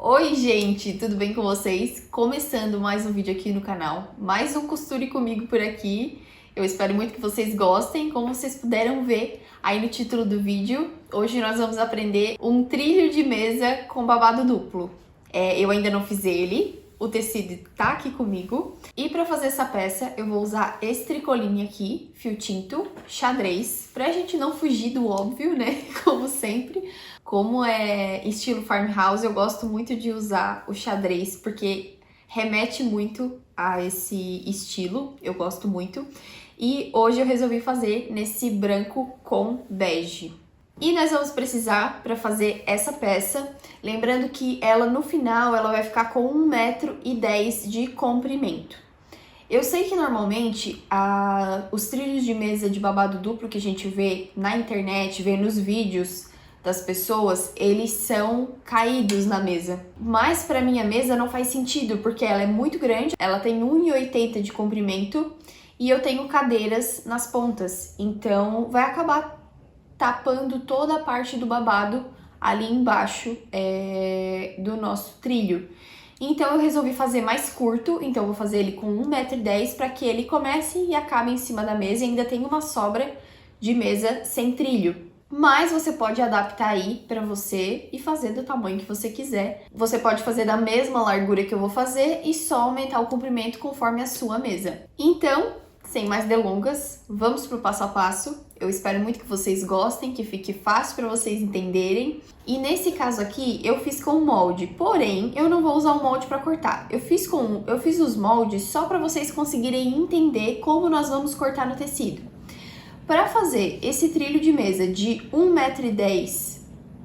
Oi gente, tudo bem com vocês? Começando mais um vídeo aqui no canal, mais um Costure Comigo por aqui. Eu espero muito que vocês gostem. Como vocês puderam ver aí no título do vídeo, hoje nós vamos aprender um trilho de mesa com babado duplo. Eu ainda não fiz ele, o tecido tá aqui comigo. E para fazer essa peça eu vou usar esse tricoline aqui, fio tinto, xadrez, pra gente não fugir do óbvio, né? Como sempre. Como é estilo farmhouse, eu gosto muito de usar o xadrez, porque remete muito a esse estilo, eu gosto muito. E hoje eu resolvi fazer nesse branco com bege. E nós vamos precisar, para fazer essa peça, lembrando que ela no final ela vai ficar com 1,10 m de comprimento. Eu sei que normalmente os trilhos de mesa de babado duplo que a gente vê na internet, vê nos vídeos das pessoas, eles são caídos na mesa. Mas para minha mesa não faz sentido, porque ela é muito grande, ela tem 1,80 m de comprimento e eu tenho cadeiras nas pontas, então vai acabar tapando toda a parte do babado ali embaixo do nosso trilho. Então eu resolvi fazer mais curto, então eu vou fazer ele com 1,10 m para que ele comece e acabe em cima da mesa e ainda tem uma sobra de mesa sem trilho. Mas você pode adaptar aí pra você e fazer do tamanho que você quiser. Você pode fazer da mesma largura que eu vou fazer e só aumentar o comprimento conforme a sua mesa. Então, sem mais delongas, vamos pro passo a passo. Eu espero muito que vocês gostem, que fique fácil para vocês entenderem. E nesse caso aqui, eu fiz com molde, porém, eu não vou usar o molde para cortar. Eu fiz os moldes só para vocês conseguirem entender como nós vamos cortar no tecido. Para fazer esse trilho de mesa de 1,10 m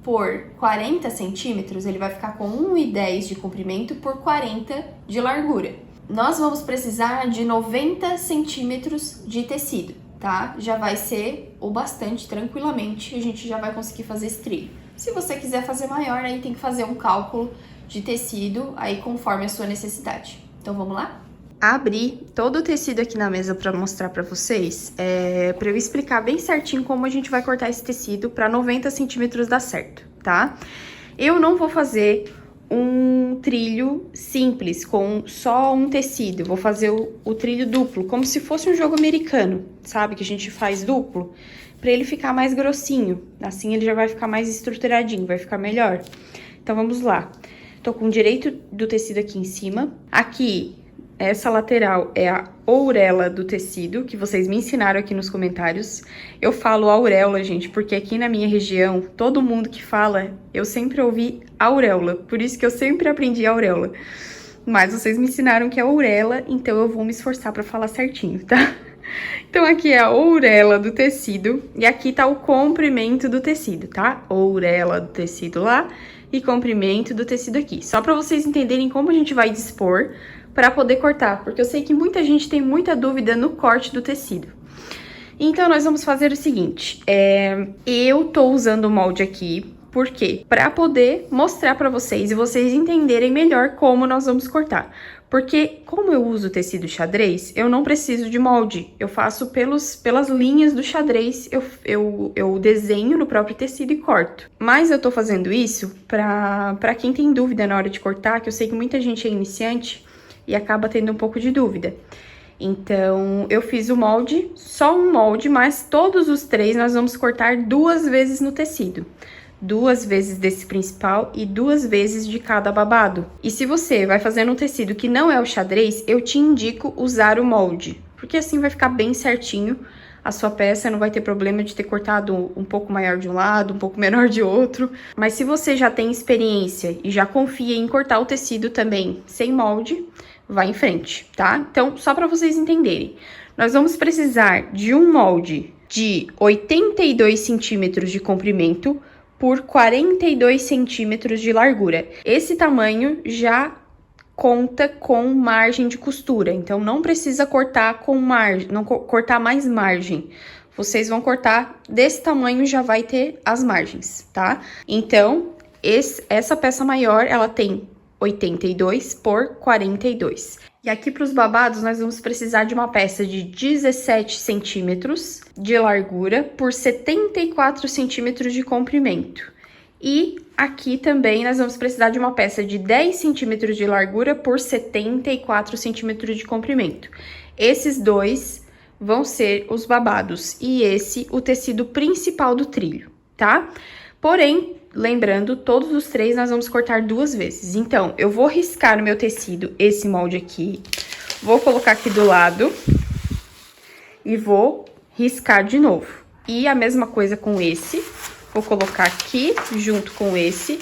por 40 centímetros, ele vai ficar com 1,10 m de comprimento por 40 de largura. Nós vamos precisar de 90 centímetros de tecido, tá? Já vai ser o bastante tranquilamente, a gente já vai conseguir fazer esse trilho. Se você quiser fazer maior, aí tem que fazer um cálculo de tecido aí conforme a sua necessidade. Então vamos lá? Abri todo o tecido aqui na mesa para mostrar para vocês, para eu explicar bem certinho como a gente vai cortar esse tecido para 90 centímetros dar certo, tá? Eu não vou fazer um trilho simples com só um tecido, vou fazer o trilho duplo, como se fosse um jogo americano, sabe? Que a gente faz duplo, para ele ficar mais grossinho, assim ele já vai ficar mais estruturadinho, vai ficar melhor. Então vamos lá. Tô com o direito do tecido aqui em cima, aqui. Essa lateral é a ourela do tecido, que vocês me ensinaram aqui nos comentários. Eu falo auréola, gente, porque aqui na minha região, todo mundo que fala, eu sempre ouvi auréola. Por isso que eu sempre aprendi auréola. Mas vocês me ensinaram que é ourela, então eu vou me esforçar pra falar certinho, tá? Então aqui é a ourela do tecido e aqui tá o comprimento do tecido, tá? Ourela do tecido lá e comprimento do tecido aqui. Só pra vocês entenderem como a gente vai dispor para poder cortar, porque eu sei que muita gente tem muita dúvida no corte do tecido. Então, nós vamos fazer o seguinte, eu tô usando o molde aqui, por quê? Para poder mostrar para vocês e vocês entenderem melhor como nós vamos cortar. Porque, como eu uso tecido xadrez, eu não preciso de molde, eu faço pelas linhas do xadrez, eu desenho no próprio tecido e corto. Mas eu tô fazendo isso para quem tem dúvida na hora de cortar, que eu sei que muita gente é iniciante, e acaba tendo um pouco de dúvida. Então, eu fiz o molde, só um molde, mas todos os três nós vamos cortar 2 vezes no tecido. 2 vezes desse principal e 2 vezes de cada babado. E se você vai fazer um tecido que não é o xadrez, eu te indico usar o molde, porque assim vai ficar bem certinho a sua peça, não vai ter problema de ter cortado um pouco maior de um lado, um pouco menor de outro. Mas se você já tem experiência e já confia em cortar o tecido também sem molde, vai em frente, tá? Então, só para vocês entenderem, nós vamos precisar de um molde de 82 centímetros de comprimento por 42 centímetros de largura. Esse tamanho já conta com margem de costura, então não precisa cortar com margem, não cortar mais margem. Vocês vão cortar desse tamanho, já vai ter as margens, tá? Então, essa peça maior, ela tem 82 por 42. E aqui para os babados, nós vamos precisar de uma peça de 17 centímetros de largura por 74 centímetros de comprimento. E aqui também nós vamos precisar de uma peça de 10 centímetros de largura por 74 centímetros de comprimento. Esses dois vão ser os babados e esse o tecido principal do trilho, tá? Porém, lembrando, todos os três nós vamos cortar 2 vezes. Então, eu vou riscar no meu tecido esse molde aqui, vou colocar aqui do lado e vou riscar de novo. E a mesma coisa com esse, vou colocar aqui junto com esse,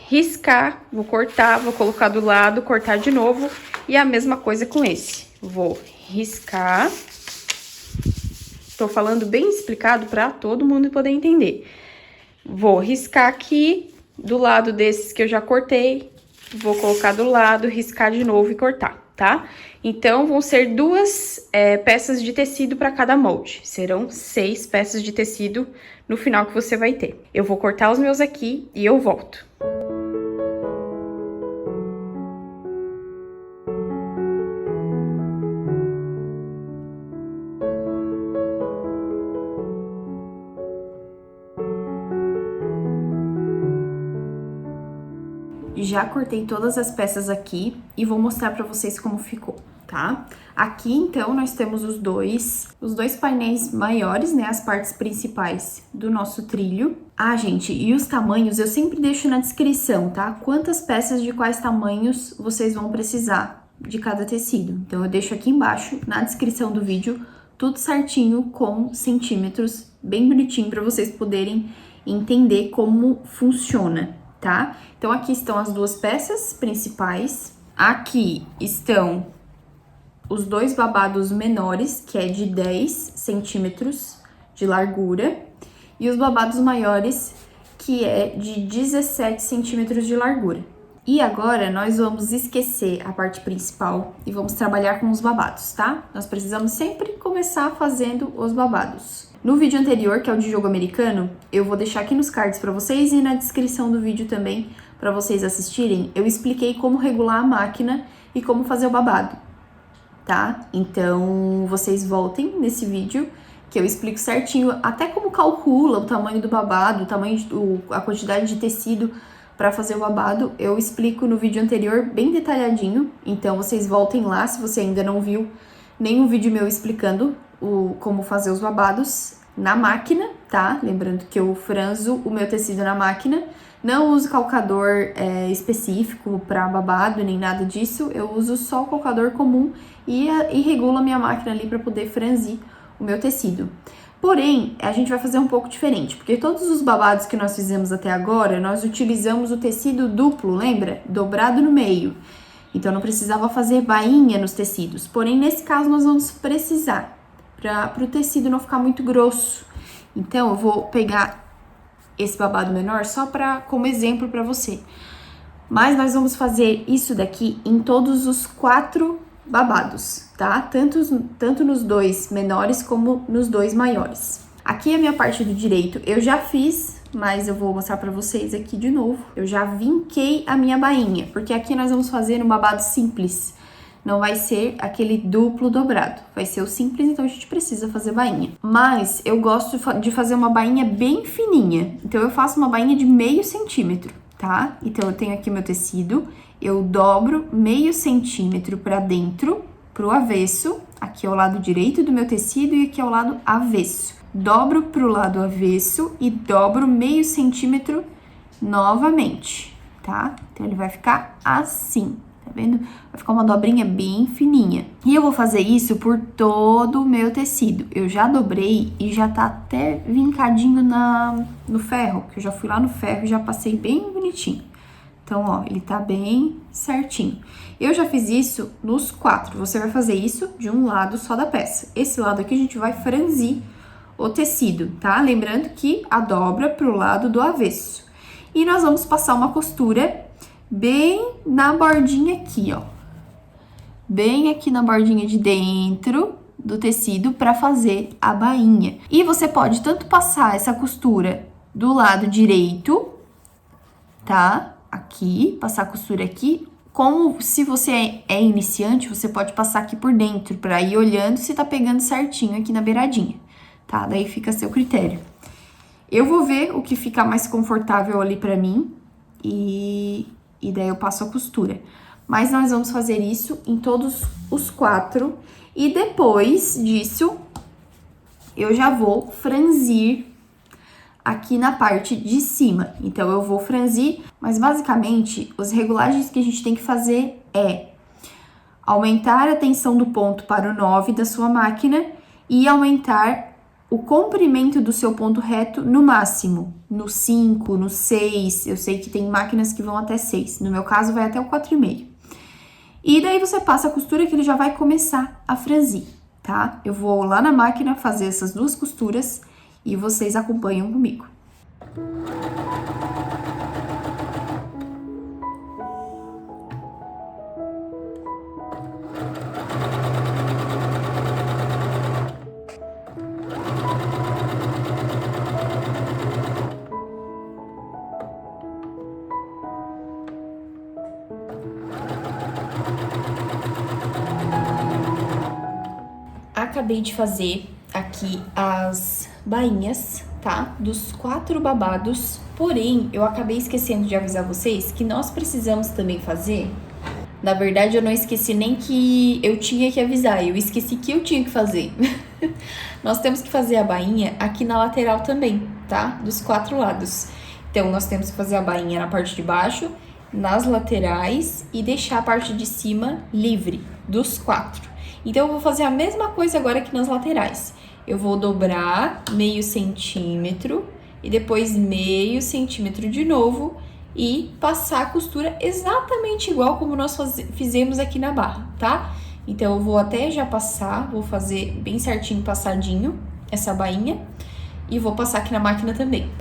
riscar, vou cortar, vou colocar do lado, cortar de novo. E a mesma coisa com esse, vou riscar. Tô falando bem explicado para todo mundo poder entender. Vou riscar aqui do lado desses que eu já cortei, vou colocar do lado, riscar de novo e cortar, tá? Então, vão ser 2 peças de tecido para cada molde. Serão 6 peças de tecido no final que você vai ter. Eu vou cortar os meus aqui e eu volto. Já cortei todas as peças aqui e vou mostrar pra vocês como ficou, tá? Aqui, então, nós temos os dois painéis maiores, né? As partes principais do nosso trilho. Ah, gente, e os tamanhos eu sempre deixo na descrição, tá? Quantas peças de quais tamanhos vocês vão precisar de cada tecido. Então, eu deixo aqui embaixo, na descrição do vídeo, tudo certinho com centímetros, bem bonitinho pra vocês poderem entender como funciona, tá? Então, aqui estão as 2 peças principais. Aqui estão os 2 babados menores, que é de 10 centímetros de largura. E os babados maiores, que é de 17 centímetros de largura. E agora, nós vamos esquecer a parte principal e vamos trabalhar com os babados, tá? Nós precisamos sempre começar fazendo os babados. No vídeo anterior, que é o de jogo americano, eu vou deixar aqui nos cards pra vocês e na descrição do vídeo também, pra vocês assistirem, eu expliquei como regular a máquina e como fazer o babado, tá? Então, vocês voltem nesse vídeo, que eu explico certinho até como calcula o tamanho do babado, a quantidade de tecido pra fazer o babado. Eu explico no vídeo anterior bem detalhadinho, então vocês voltem lá se você ainda não viu nenhum vídeo meu explicando como fazer os babados na máquina, tá? Lembrando que eu franzo o meu tecido na máquina, não uso calcador específico para babado, nem nada disso, eu uso só o calcador comum e regulo a minha máquina ali para poder franzir o meu tecido. Porém, a gente vai fazer um pouco diferente, porque todos os babados que nós fizemos até agora, nós utilizamos o tecido duplo, lembra? Dobrado no meio. Então, não precisava fazer bainha nos tecidos. Porém, nesse caso, nós vamos precisar, para o tecido não ficar muito grosso. Então, eu vou pegar esse babado menor só como exemplo para você. Mas nós vamos fazer isso daqui em todos os 4 babados, tá? Tanto nos 2 menores como nos 2 maiores. Aqui é a minha parte do direito, eu já fiz, mas eu vou mostrar pra vocês aqui de novo. Eu já vinquei a minha bainha, porque aqui nós vamos fazer um babado simples. Não vai ser aquele duplo dobrado, vai ser o simples, então a gente precisa fazer bainha. Mas eu gosto de fazer uma bainha bem fininha, então eu faço uma bainha de meio centímetro, tá? Então eu tenho aqui meu tecido, eu dobro meio centímetro pra dentro, pro avesso, aqui ao lado direito do meu tecido e aqui ao lado avesso. Dobro pro lado avesso e dobro meio centímetro novamente, tá? Então ele vai ficar assim. Tá vendo? Vai ficar uma dobrinha bem fininha. E eu vou fazer isso por todo o meu tecido. Eu já dobrei e já tá até vincadinho no ferro, que eu já fui lá no ferro e já passei bem bonitinho. Então, ó, ele tá bem certinho. Eu já fiz isso nos 4. Você vai fazer isso de um lado só da peça. Esse lado aqui a gente vai franzir o tecido, tá? Lembrando que a dobra pro lado do avesso. E nós vamos passar uma costura bem na bordinha aqui, ó. Bem aqui na bordinha de dentro do tecido para fazer a bainha. E você pode tanto passar essa costura do lado direito, tá? Aqui, passar a costura aqui, como se você é iniciante, você pode passar aqui por dentro para ir olhando se tá pegando certinho aqui na beiradinha, tá? Daí fica a seu critério. Eu vou ver o que fica mais confortável ali pra mim e daí eu passo a costura. Mas nós vamos fazer isso em todos os 4 e depois disso eu já vou franzir aqui na parte de cima. Então, eu vou franzir, mas basicamente, as regulagens que a gente tem que fazer é aumentar a tensão do ponto para o 9 da sua máquina e aumentar o comprimento do seu ponto reto no máximo, no 5, no 6, eu sei que tem máquinas que vão até 6, no meu caso vai até o 4,5. E daí você passa a costura que ele já vai começar a franzir, tá? Eu vou lá na máquina fazer essas 2 costuras e vocês acompanham comigo. Acabei de fazer aqui as bainhas, tá? Dos 4 babados, porém, eu acabei esquecendo de avisar vocês que nós precisamos também fazer. Na verdade, eu não esqueci nem que eu tinha que avisar, eu esqueci que eu tinha que fazer. Nós temos que fazer a bainha aqui na lateral também, tá? Dos 4 lados. Então, nós temos que fazer a bainha na parte de baixo, nas laterais e deixar a parte de cima livre, dos 4. Então, eu vou fazer a mesma coisa agora aqui nas laterais. Eu vou dobrar meio centímetro e depois meio centímetro de novo e passar a costura exatamente igual como nós fizemos aqui na barra, tá? Então, eu vou até já passar, vou fazer bem certinho, passadinho, essa bainha e vou passar aqui na máquina também.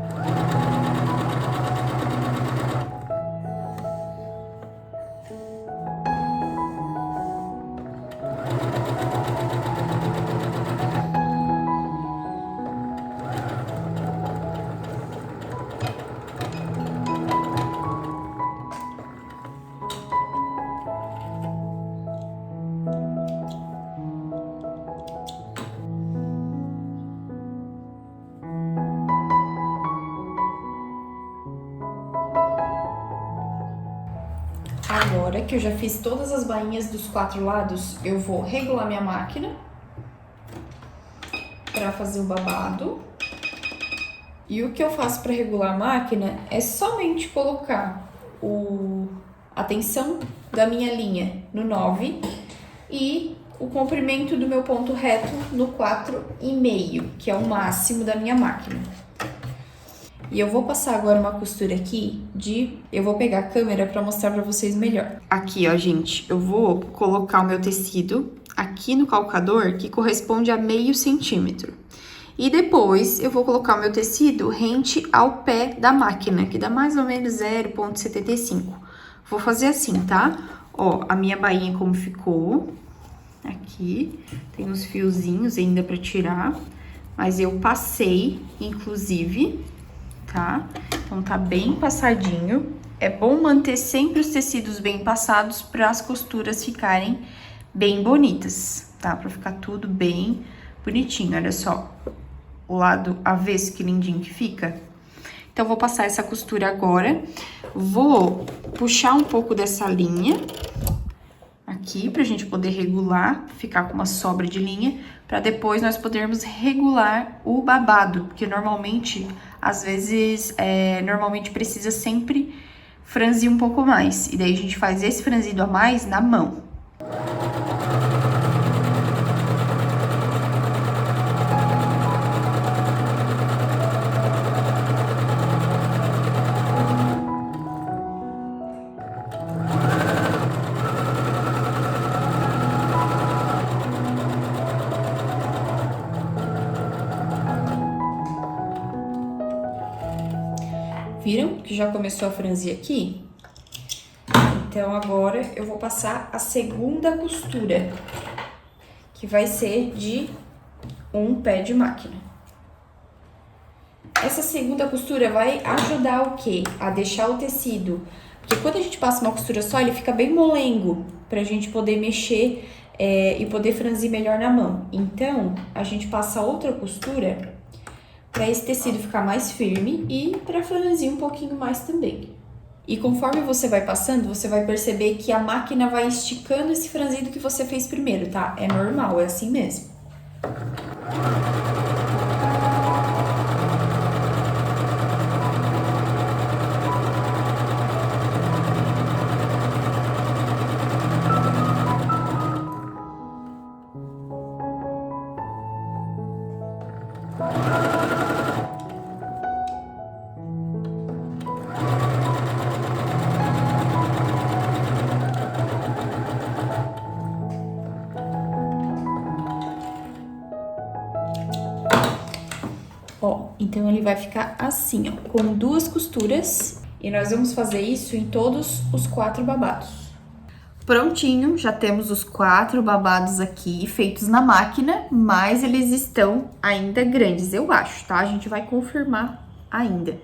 Agora que eu já fiz todas as bainhas dos 4 lados, eu vou regular minha máquina para fazer o babado. E o que eu faço para regular a máquina é somente colocar a tensão da minha linha no 9 e o comprimento do meu ponto reto no 4,5, que é o máximo da minha máquina. E eu vou passar agora uma costura aqui eu vou pegar a câmera para mostrar para vocês melhor. Aqui, ó, gente, eu vou colocar o meu tecido aqui no calcador, que corresponde a meio centímetro. E depois eu vou colocar o meu tecido rente ao pé da máquina, que dá mais ou menos 0,75. Vou fazer assim, tá? Ó, a minha bainha como ficou. Aqui, tem uns fiozinhos ainda pra tirar, mas eu passei, inclusive, tá? Então, tá bem passadinho. É bom manter sempre os tecidos bem passados para as costuras ficarem bem bonitas, tá? Pra ficar tudo bem bonitinho, olha só. O lado avesso, que lindinho que fica. Então, vou passar essa costura agora. Vou puxar um pouco dessa linha aqui, pra gente poder regular, ficar com uma sobra de linha, pra depois nós podermos regular o babado, porque normalmente, às vezes, normalmente precisa sempre franzir um pouco mais. E daí a gente faz esse franzido a mais na mão. Viram que já começou a franzir aqui? Então, agora eu vou passar a segunda costura, que vai ser de um pé de máquina. Essa segunda costura vai ajudar o quê? A deixar o tecido. Porque quando a gente passa uma costura só, ele fica bem molengo, pra gente poder mexer e poder franzir melhor na mão. Então, a gente passa outra costura para esse tecido ficar mais firme e para franzir um pouquinho mais também. E conforme você vai passando, você vai perceber que a máquina vai esticando esse franzido que você fez primeiro, tá? É normal, é assim mesmo. Ó, então ele vai ficar assim, ó, com 2 costuras. E nós vamos fazer isso em todos os 4 babados. Prontinho, já temos os 4 babados aqui feitos na máquina, mas eles estão ainda grandes, eu acho, tá? A gente vai confirmar ainda.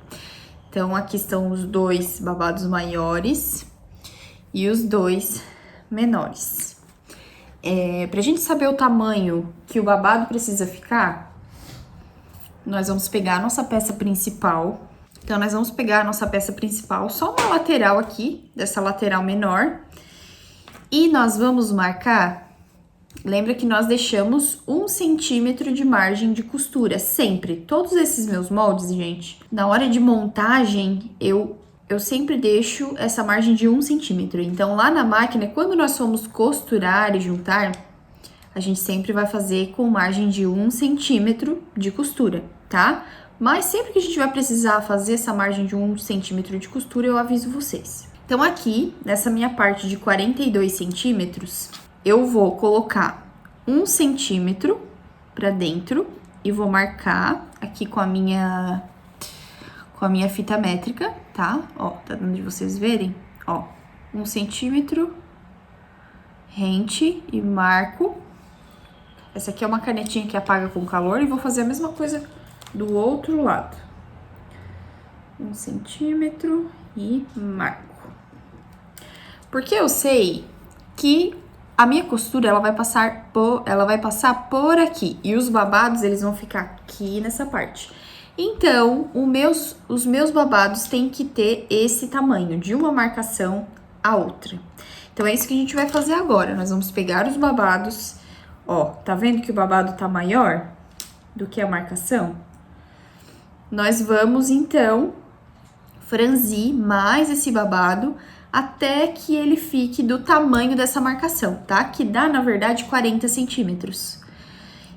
Então, aqui estão os 2 babados maiores e os 2 menores. Pra gente saber o tamanho que o babado precisa ficar, nós vamos pegar a nossa peça principal. Então, nós vamos pegar a nossa peça principal, só uma lateral aqui, dessa lateral menor. E nós vamos marcar, lembra que nós deixamos 1 centímetro de margem de costura, sempre. Todos esses meus moldes, gente, na hora de montagem, eu sempre deixo essa margem de 1 centímetro. Então, lá na máquina, quando nós formos costurar e juntar, a gente sempre vai fazer com margem de 1 centímetro de costura, tá? Mas sempre que a gente vai precisar fazer essa margem de 1 centímetro de costura, eu aviso vocês. Então, aqui, nessa minha parte de 42 centímetros, eu vou colocar 1 centímetro pra dentro e vou marcar aqui com a minha fita métrica, tá? Ó, tá dando de vocês verem? Ó, 1 centímetro, rente e marco. Essa aqui é uma canetinha que apaga com calor e vou fazer a mesma coisa do outro lado. 1 centímetro e marco. Porque eu sei que a minha costura, ela vai passar por aqui. E os babados, eles vão ficar aqui nessa parte. Então, os meus babados têm que ter esse tamanho, de uma marcação a outra. Então, é isso que a gente vai fazer agora. Nós vamos pegar os babados. Ó, tá vendo que o babado tá maior do que a marcação? Nós vamos, então, franzir mais esse babado até que ele fique do tamanho dessa marcação, tá? Que dá, na verdade, 40 centímetros.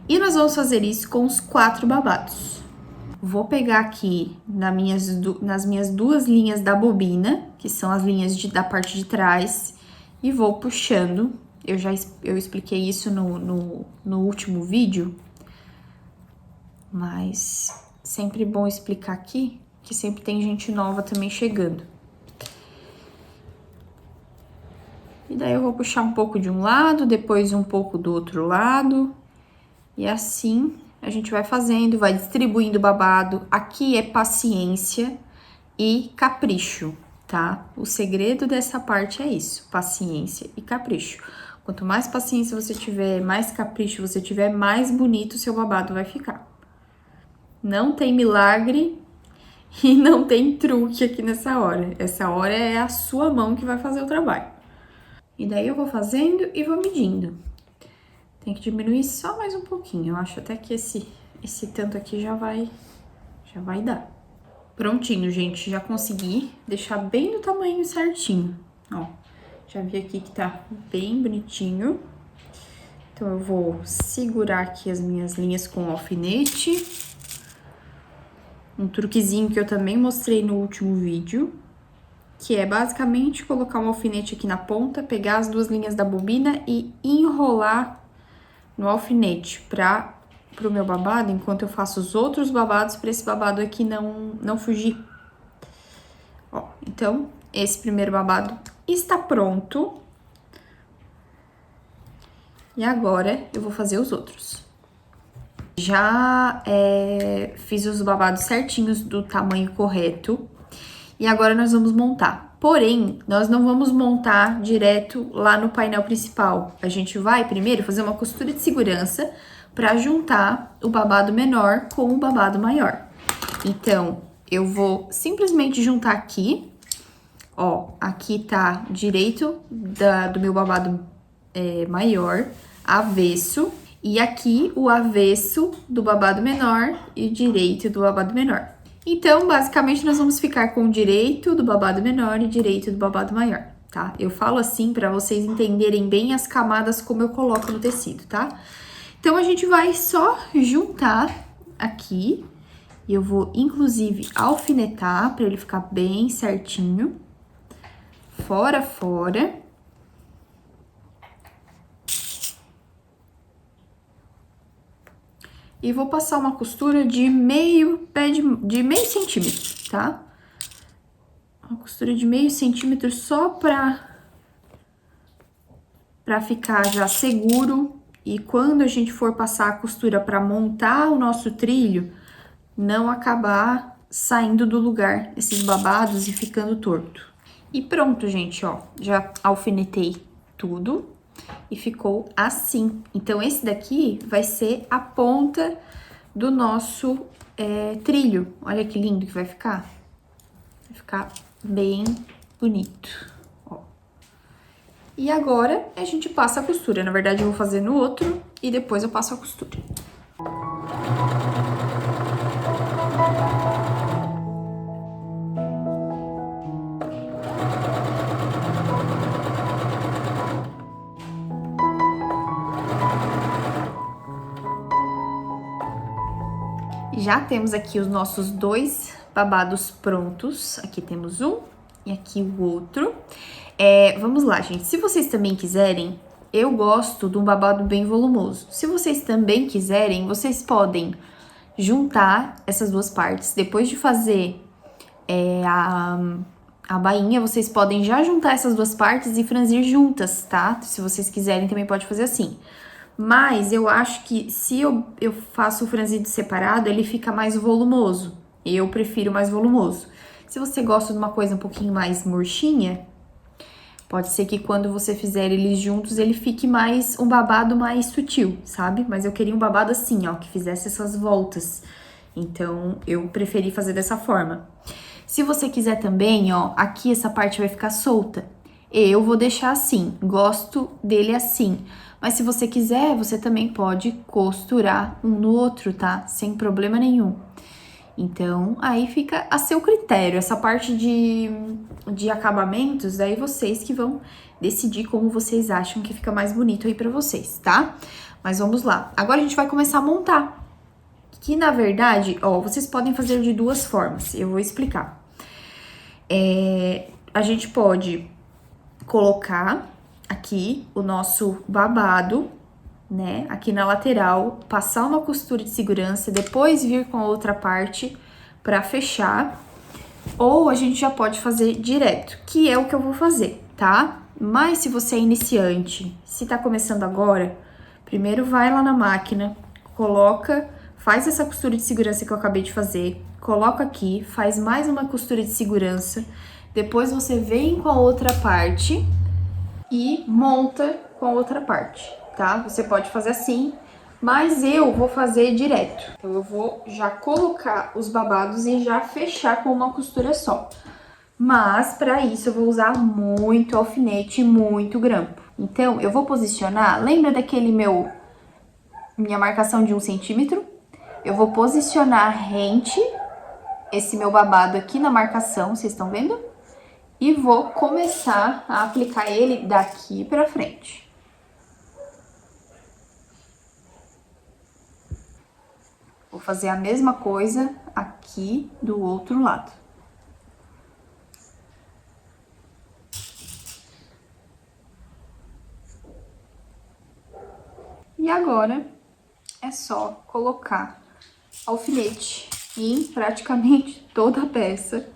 E nós vamos fazer isso com os 4 babados. Vou pegar aqui nas minhas 2 linhas da bobina, que são as linhas da parte de trás, e vou puxando. Eu expliquei isso no último vídeo, mas sempre bom explicar aqui, que sempre tem gente nova também chegando. E daí eu vou puxar um pouco de um lado, depois um pouco do outro lado. E assim a gente vai fazendo, vai distribuindo o babado. Aqui é paciência e capricho, tá? O segredo dessa parte é isso, paciência e capricho. Quanto mais paciência você tiver, mais capricho você tiver, mais bonito o seu babado vai ficar. Não tem milagre e não tem truque aqui nessa hora. Essa hora é a sua mão que vai fazer o trabalho. E daí eu vou fazendo e vou medindo. Tem que diminuir só mais um pouquinho. Eu acho até que esse tanto aqui já vai dar. Prontinho, gente. Já consegui deixar bem do tamanho certinho. Ó, já vi aqui que tá bem bonitinho. Então, eu vou segurar aqui as minhas linhas com alfinete. Um truquezinho que eu também mostrei no último vídeo, que é basicamente colocar um alfinete aqui na ponta, pegar as 2 linhas da bobina e enrolar no alfinete pro meu babado, enquanto eu faço os outros babados, para esse babado aqui não fugir. Ó, então, esse primeiro babado está pronto. E agora, eu vou fazer os outros. Já fiz os babados certinhos do tamanho correto. E agora nós vamos montar. Porém, nós não vamos montar direto lá no painel principal. A gente vai primeiro fazer uma costura de segurança para juntar o babado menor com o babado maior. Então, eu vou simplesmente juntar aqui, ó, aqui tá direito do meu babado maior, avesso, e aqui o avesso do babado menor e o direito do babado menor. Então, basicamente, nós vamos ficar com o direito do babado menor e direito do babado maior, tá? Eu falo assim para vocês entenderem bem as camadas como eu coloco no tecido, tá? Então, a gente vai só juntar aqui, e eu vou, inclusive, alfinetar para ele ficar bem certinho, fora a fora. E vou passar uma costura de meio centímetro, tá? Uma costura de meio centímetro só pra ficar já seguro. E quando a gente for passar a costura pra montar o nosso trilho, não acabar saindo do lugar esses babados e ficando torto. E pronto, gente, ó, já alfinetei tudo. E ficou assim. Então, esse daqui vai ser a ponta do nosso trilho. Olha que lindo que vai ficar. Vai ficar bem bonito, ó. E agora, a gente passa a costura. Na verdade, eu vou fazer no outro e depois eu passo a costura. Já temos aqui os nossos dois babados prontos. Aqui temos um e aqui o outro. Vamos lá, gente. Se vocês também quiserem, eu gosto de um babado bem volumoso. Se vocês também quiserem, vocês podem juntar essas duas partes. Depois de fazer a bainha, vocês podem já juntar essas duas partes e franzir juntas, tá? Se vocês quiserem, também pode fazer assim. Mas eu acho que se eu faço o franzido separado, ele fica mais volumoso. Eu prefiro mais volumoso. Se você gosta de uma coisa um pouquinho mais murchinha, pode ser que quando você fizer eles juntos, ele fique um babado mais sutil, sabe? Mas eu queria um babado assim, ó, que fizesse essas voltas. Então, eu preferi fazer dessa forma. Se você quiser também, ó, aqui essa parte vai ficar solta. Eu vou deixar assim, gosto dele assim. Mas se você quiser, você também pode costurar um no outro, tá? Sem problema nenhum. Então, aí fica a seu critério. Essa parte de acabamentos, daí vocês que vão decidir como vocês acham que fica mais bonito aí pra vocês, tá? Mas vamos lá. Agora a gente vai começar a montar. Que, na verdade, ó, vocês podem fazer de duas formas. Eu vou explicar. A gente pode colocar aqui o nosso babado, né, aqui na lateral, passar uma costura de segurança, depois vir com a outra parte pra fechar, ou a gente já pode fazer direto, que é o que eu vou fazer, tá? Mas se você é iniciante, se tá começando agora, primeiro vai lá na máquina, faz essa costura de segurança que eu acabei de fazer, coloca aqui, faz mais uma costura de segurança, depois você vem com a outra parte e monta com a outra parte, tá? Você pode fazer assim, mas eu vou fazer direto. Então, eu vou já colocar os babados e já fechar com uma costura só. Mas, para isso, eu vou usar muito alfinete e muito grampo. Então, eu vou posicionar, lembra daquele minha marcação de 1 centímetro? Eu vou posicionar rente esse meu babado aqui na marcação, vocês estão vendo? E vou começar a aplicar ele daqui pra frente. Vou fazer a mesma coisa aqui do outro lado. E agora é só colocar alfinete em praticamente toda a peça.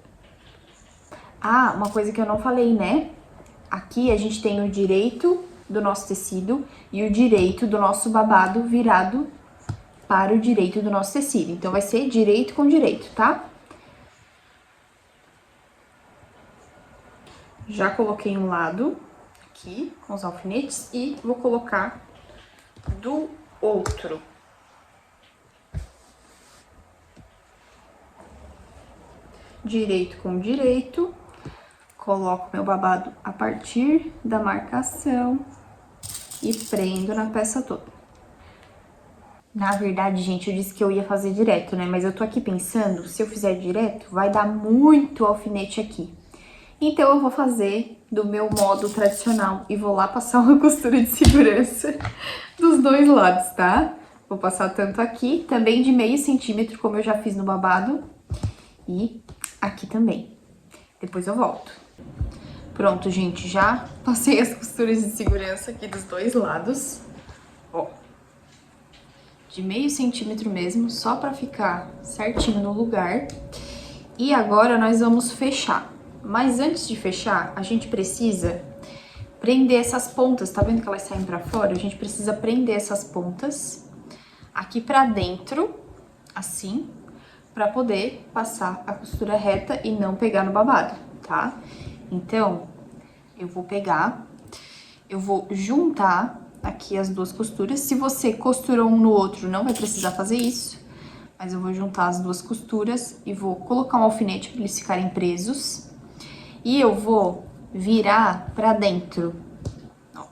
Ah, uma coisa que eu não falei, né? Aqui a gente tem o direito do nosso tecido e o direito do nosso babado virado para o direito do nosso tecido. Então, vai ser direito com direito, tá? Já coloquei um lado aqui com os alfinetes e vou colocar do outro. direito com direito, coloco meu babado a partir da marcação e prendo na peça toda. Na verdade, gente, eu disse que eu ia fazer direto, né? Mas eu tô aqui pensando, se eu fizer direto, vai dar muito alfinete aqui. Então, eu vou fazer do meu modo tradicional e vou lá passar uma costura de segurança dos dois lados, tá? Vou passar tanto aqui, também de meio centímetro, como eu já fiz no babado, e aqui também. Depois eu volto. Pronto, gente, já passei as costuras de segurança aqui dos dois lados, ó. De meio centímetro mesmo, só pra ficar certinho no lugar. E agora nós vamos fechar. Mas antes de fechar, a gente precisa prender essas pontas. Tá vendo que elas saem pra fora? A gente precisa prender essas pontas aqui pra dentro, assim, pra poder passar a costura reta e não pegar no babado, tá? Então, eu vou juntar aqui as duas costuras. Se você costurou um no outro, não vai precisar fazer isso. Mas eu vou juntar as duas costuras e vou colocar um alfinete para eles ficarem presos. E eu vou virar pra dentro, ó,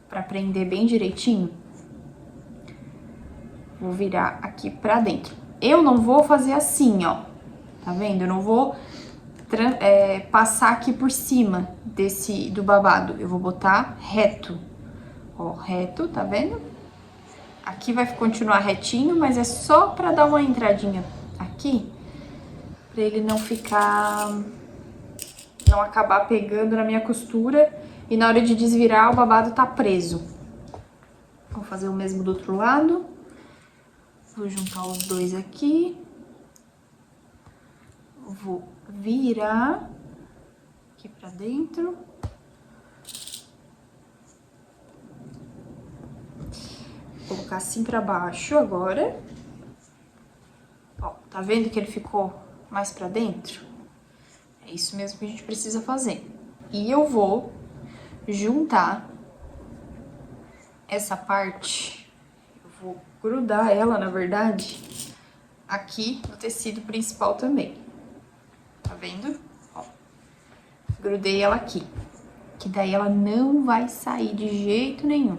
pra prender bem direitinho. Vou virar aqui pra dentro. Eu não vou fazer assim, ó, tá vendo? Eu não vou passar aqui por cima do babado. Eu vou botar reto, ó, reto, tá vendo? Aqui vai continuar retinho, mas é só pra dar uma entradinha aqui, pra ele não acabar pegando na minha costura e na hora de desvirar o babado tá preso. Vou fazer o mesmo do outro lado. Vou juntar os dois aqui. Vou virar aqui pra dentro. Vou colocar assim pra baixo agora. Ó, tá vendo que ele ficou mais pra dentro? É isso mesmo que a gente precisa fazer. E eu vou juntar essa parte, eu vou grudar ela, na verdade, aqui no tecido principal também. Tá vendo? Ó, grudei ela aqui, que daí ela não vai sair de jeito nenhum.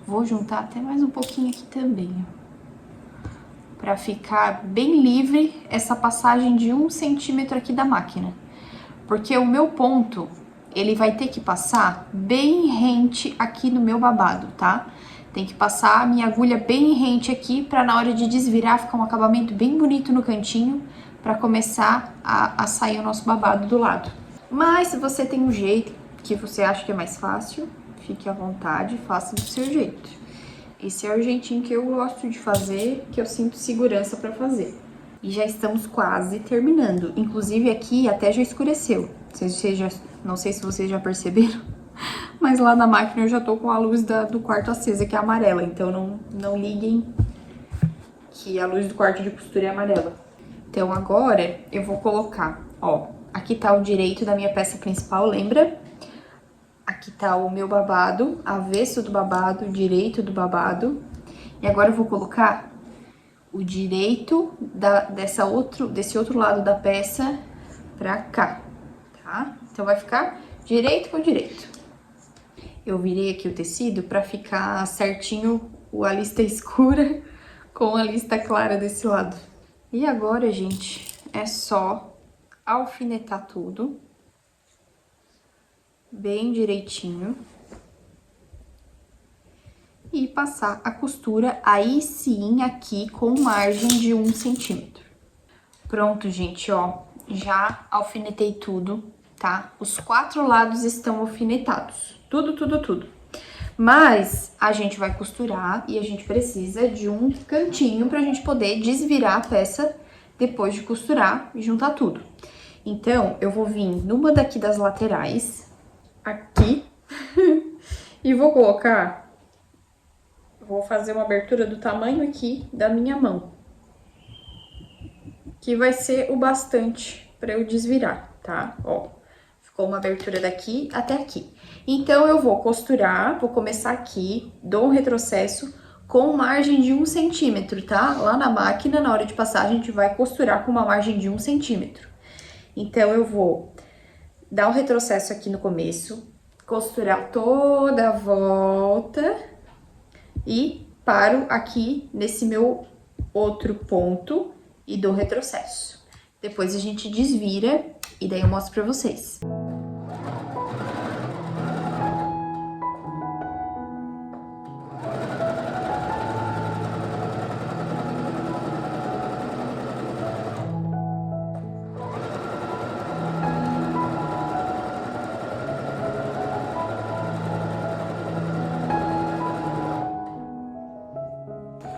Vou juntar até mais um pouquinho aqui também, ó, pra ficar bem livre essa passagem de 1 centímetro aqui da máquina. Porque o meu ponto, ele vai ter que passar bem rente aqui no meu babado, tá? Tem que passar a minha agulha bem rente aqui pra na hora de desvirar ficar um acabamento bem bonito no cantinho pra começar a sair o nosso babado do lado. Mas se você tem um jeito que você acha que é mais fácil, fique à vontade, faça do seu jeito. Esse é o jeitinho que eu gosto de fazer, que eu sinto segurança pra fazer. E já estamos quase terminando. Inclusive aqui até já escureceu. Não sei se vocês já perceberam, mas lá na máquina eu já tô com a luz do quarto acesa, que é amarela. Então não liguem que a luz do quarto de costura é amarela. Então agora eu vou colocar, ó, aqui tá o direito da minha peça principal, lembra? Aqui tá o meu babado, avesso do babado, direito do babado. E agora eu vou colocar o direito desse outro lado da peça pra cá, tá? Então, vai ficar direito com direito. Eu virei aqui o tecido pra ficar certinho a lista escura com a lista clara desse lado. E agora, gente, é só alfinetar tudo bem direitinho e passar a costura aí sim aqui com margem de 1 centímetro. Pronto, gente, ó, já alfinetei tudo, tá? Os 4 lados estão alfinetados, tudo. Mas a gente vai costurar e a gente precisa de um cantinho pra gente poder desvirar a peça depois de costurar e juntar tudo. Então, eu vou vir numa daqui das laterais, aqui, e vou colocar... Vou fazer uma abertura do tamanho aqui da minha mão, que vai ser o bastante para eu desvirar, tá? Ó, ficou uma abertura daqui até aqui. Então, eu vou costurar, vou começar aqui, dou um retrocesso com margem de 1 centímetro, tá? Lá na máquina, na hora de passar, a gente vai costurar com uma margem de 1 centímetro. Então, eu vou dar o retrocesso aqui no começo, costurar toda a volta e paro aqui nesse meu outro ponto e dou retrocesso. Depois a gente desvira e daí eu mostro pra vocês.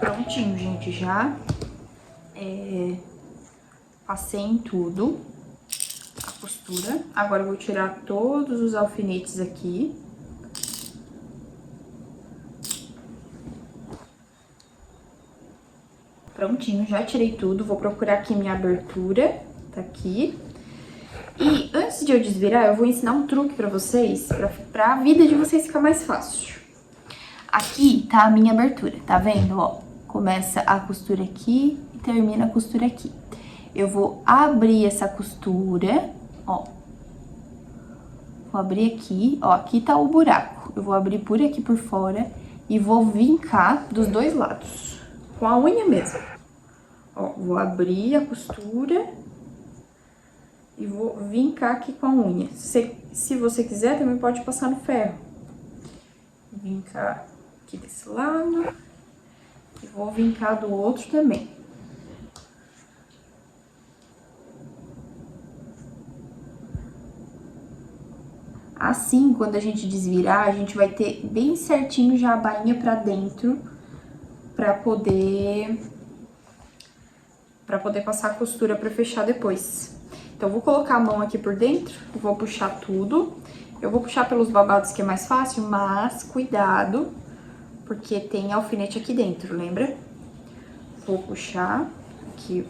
Prontinho, gente, já passei em tudo a costura. Agora eu vou tirar todos os alfinetes aqui. Prontinho, já tirei tudo. Vou procurar aqui minha abertura, tá aqui. E antes de eu desvirar, eu vou ensinar um truque pra vocês, pra vida de vocês ficar mais fácil. Aqui tá a minha abertura, tá vendo, ó? Começa a costura aqui e termina a costura aqui. Eu vou abrir essa costura, ó. Vou abrir aqui, ó, aqui tá o buraco. Eu vou abrir por aqui por fora e vou vincar dos dois lados, com a unha mesmo. Ó, vou abrir a costura e vou vincar aqui com a unha. Se você quiser, também pode passar no ferro. Vincar aqui desse lado e vou vincar do outro também. Assim, quando a gente desvirar, a gente vai ter bem certinho já a bainha pra dentro, pra poder passar a costura pra fechar depois. Então, eu vou colocar a mão aqui por dentro, vou puxar tudo. Eu vou puxar pelos babados que é mais fácil, mas cuidado, porque tem alfinete aqui dentro, lembra? Vou puxar aqui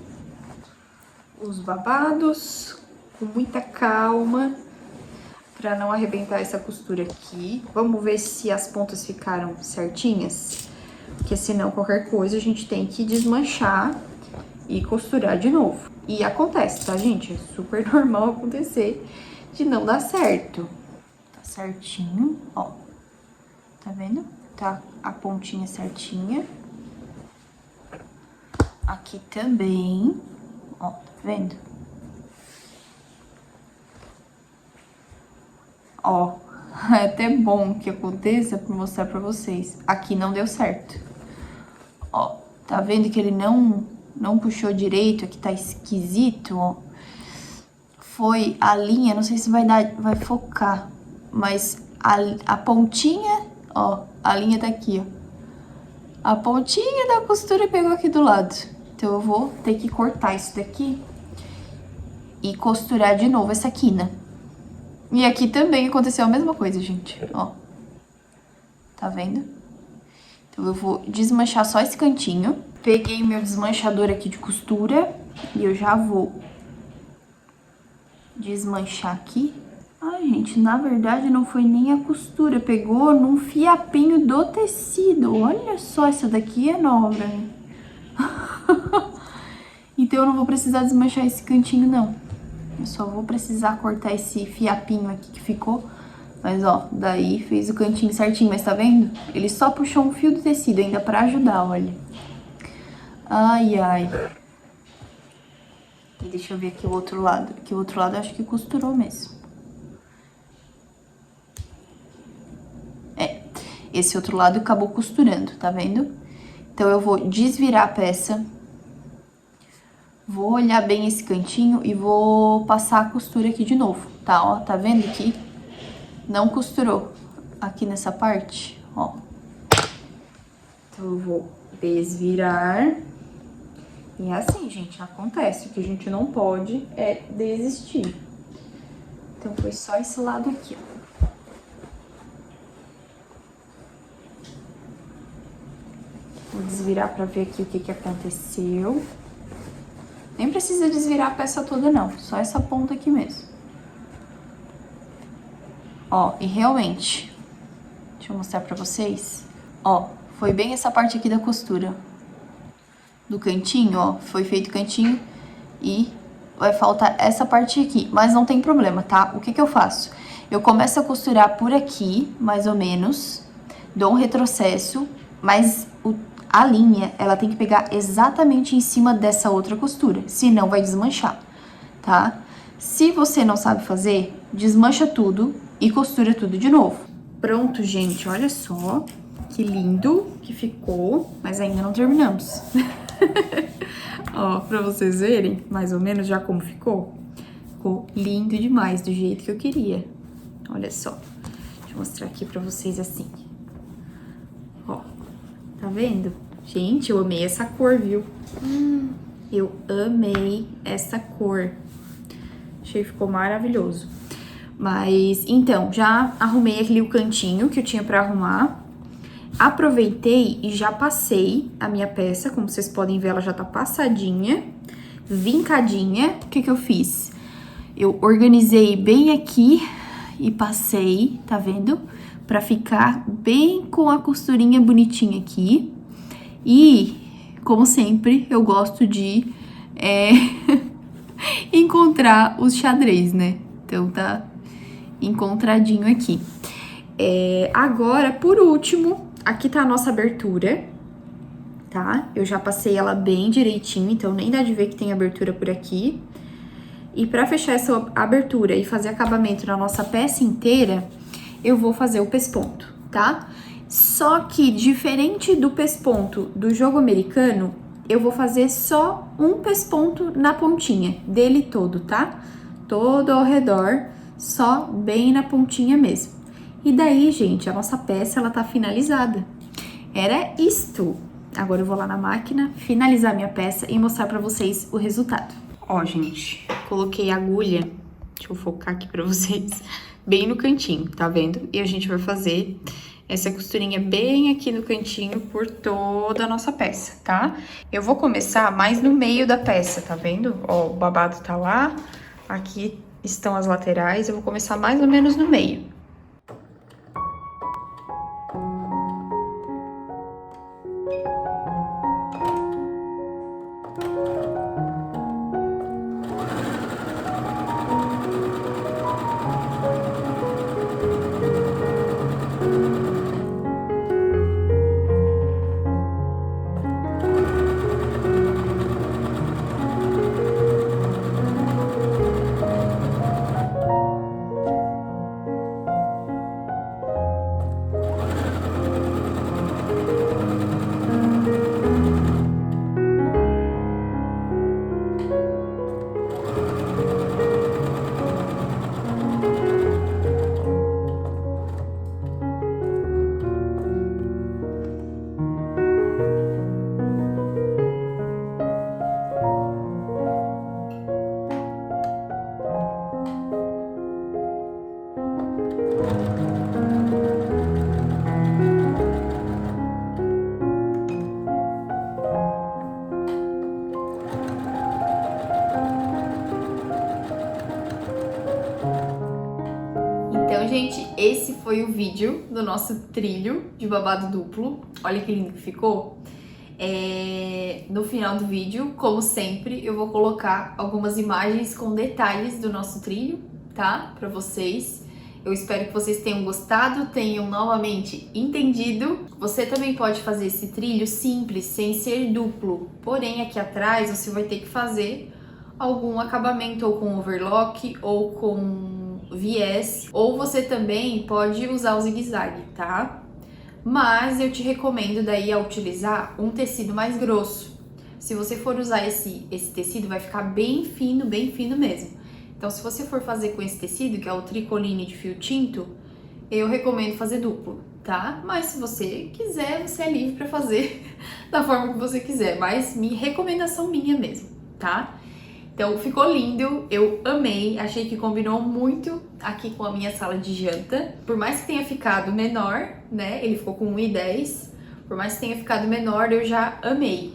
os babados com muita calma, pra não arrebentar essa costura aqui. Vamos ver se as pontas ficaram certinhas, porque senão qualquer coisa a gente tem que desmanchar e costurar de novo. E acontece, tá, gente? É super normal acontecer de não dar certo. Tá certinho, ó. Tá vendo? Tá a pontinha certinha. Aqui também, ó, tá vendo? Ó, é até bom que aconteça pra mostrar pra vocês. Aqui não deu certo. Ó, tá vendo que ele não puxou direito, aqui tá esquisito, ó. Foi a linha, não sei se vai focar, mas a pontinha, ó, a linha tá aqui, ó. A pontinha da costura pegou aqui do lado. Então eu vou ter que cortar isso daqui e costurar de novo essa quina. E aqui também aconteceu a mesma coisa, gente, ó. Tá vendo? Então, eu vou desmanchar só esse cantinho. Peguei o meu desmanchador aqui de costura e eu já vou desmanchar aqui. Ai, gente, na verdade não foi nem a costura, pegou num fiapinho do tecido. Olha só, essa daqui é nova pra mim. Então, eu não vou precisar desmanchar esse cantinho, não. Eu só vou precisar cortar esse fiapinho aqui que ficou. Mas, ó, daí fez o cantinho certinho. Mas tá vendo? Ele só puxou um fio do tecido ainda pra ajudar, olha. Ai, ai. E deixa eu ver aqui o outro lado. Aqui o outro lado eu acho que costurou mesmo. É, esse outro lado acabou costurando, tá vendo? Então, eu vou desvirar a peça. Vou olhar bem esse cantinho e vou passar a costura aqui de novo, tá? Ó, tá vendo que não costurou aqui nessa parte, ó. Então, eu vou desvirar. E é assim, gente, acontece. O que a gente não pode é desistir. Então, foi só esse lado aqui, ó. Vou desvirar pra ver aqui o que aconteceu. Nem precisa desvirar a peça toda, não. Só essa ponta aqui mesmo. Ó, e realmente, deixa eu mostrar pra vocês. Ó, foi bem essa parte aqui da costura. Do cantinho, ó, foi feito o cantinho e vai faltar essa parte aqui, mas não tem problema, tá? O que eu faço? Eu começo a costurar por aqui, mais ou menos, dou um retrocesso, mas a linha, ela tem que pegar exatamente em cima dessa outra costura, senão vai desmanchar, tá? Se você não sabe fazer, desmancha tudo e costura tudo de novo. Pronto, gente, olha só que lindo que ficou, mas ainda não terminamos. Ó, pra vocês verem mais ou menos já como ficou. Ficou lindo demais, do jeito que eu queria. Olha só, deixa eu mostrar aqui pra vocês assim. Ó, tá vendo? Gente, eu amei essa cor, viu? Eu amei essa cor. Achei que ficou maravilhoso. Mas, então, já arrumei aqui o cantinho que eu tinha pra arrumar. Aproveitei e já passei a minha peça. Como vocês podem ver, ela já tá passadinha, vincadinha. O que eu fiz? Eu organizei bem aqui e passei, tá vendo? Pra ficar bem com a costurinha bonitinha aqui. E, como sempre, eu gosto de encontrar os xadrez, né? Então, tá encontradinho aqui. Agora, por último, aqui tá a nossa abertura, tá? Eu já passei ela bem direitinho, então nem dá de ver que tem abertura por aqui. E pra fechar essa abertura e fazer acabamento na nossa peça inteira, eu vou fazer o pesponto, tá? Só que, diferente do pesponto do jogo americano, eu vou fazer só um pesponto na pontinha dele todo, tá? Todo ao redor, só bem na pontinha mesmo. E daí, gente, a nossa peça, ela tá finalizada. Era isto. Agora eu vou lá na máquina, finalizar minha peça e mostrar pra vocês o resultado. Ó, gente, coloquei a agulha, deixa eu focar aqui pra vocês, bem no cantinho, tá vendo? E a gente vai fazer essa costurinha bem aqui no cantinho por toda a nossa peça, tá? Eu vou começar mais no meio da peça, tá vendo? Ó, o babado tá lá, aqui estão as laterais, eu vou começar mais ou menos no meio. Então, gente, esse foi o vídeo do nosso trilho de babado duplo. Olha que lindo que ficou. No final do vídeo, como sempre, eu vou colocar algumas imagens com detalhes do nosso trilho, tá? Pra vocês. Eu espero que vocês tenham gostado, tenham novamente entendido. Você também pode fazer esse trilho simples, sem ser duplo. Porém, aqui atrás você vai ter que fazer algum acabamento ou com overlock ou com viés, ou você também pode usar o zigue-zague, tá? Mas eu te recomendo daí a utilizar um tecido mais grosso. Se você for usar esse tecido, vai ficar bem fino mesmo. Então, se você for fazer com esse tecido, que é o tricoline de fio tinto, eu recomendo fazer duplo, tá? Mas se você quiser, você é livre para fazer da forma que você quiser, mas recomendação minha mesmo, tá? Então, ficou lindo, eu amei, achei que combinou muito aqui com a minha sala de janta. Por mais que tenha ficado menor, né, ele ficou com 1,10, por mais que tenha ficado menor, eu já amei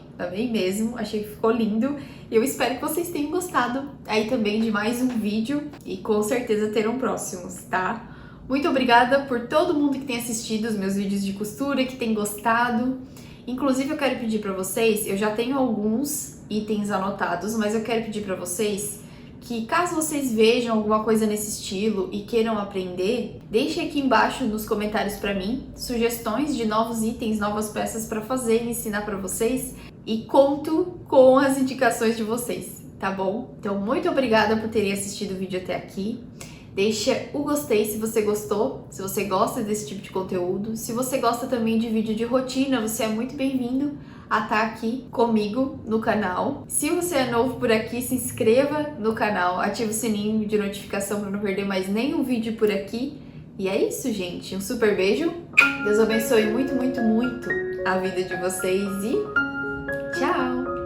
mesmo, achei que ficou lindo. E eu espero que vocês tenham gostado aí também de mais um vídeo e com certeza terão próximos, tá? Muito obrigada por todo mundo que tem assistido os meus vídeos de costura, que tem gostado. Inclusive, eu quero pedir pra vocês, eu já tenho alguns itens anotados, mas eu quero pedir pra vocês que caso vocês vejam alguma coisa nesse estilo e queiram aprender, deixem aqui embaixo nos comentários para mim sugestões de novos itens, novas peças para fazer e ensinar para vocês, e conto com as indicações de vocês, tá bom? Então, muito obrigada por terem assistido o vídeo até aqui. Deixa o gostei se você gostou, se você gosta desse tipo de conteúdo. Se você gosta também de vídeo de rotina, você é muito bem-vindo a estar aqui comigo no canal. Se você é novo por aqui, se inscreva no canal, ative o sininho de notificação para não perder mais nenhum vídeo por aqui. E é isso, gente. Um super beijo. Deus abençoe muito, muito, muito a vida de vocês e tchau!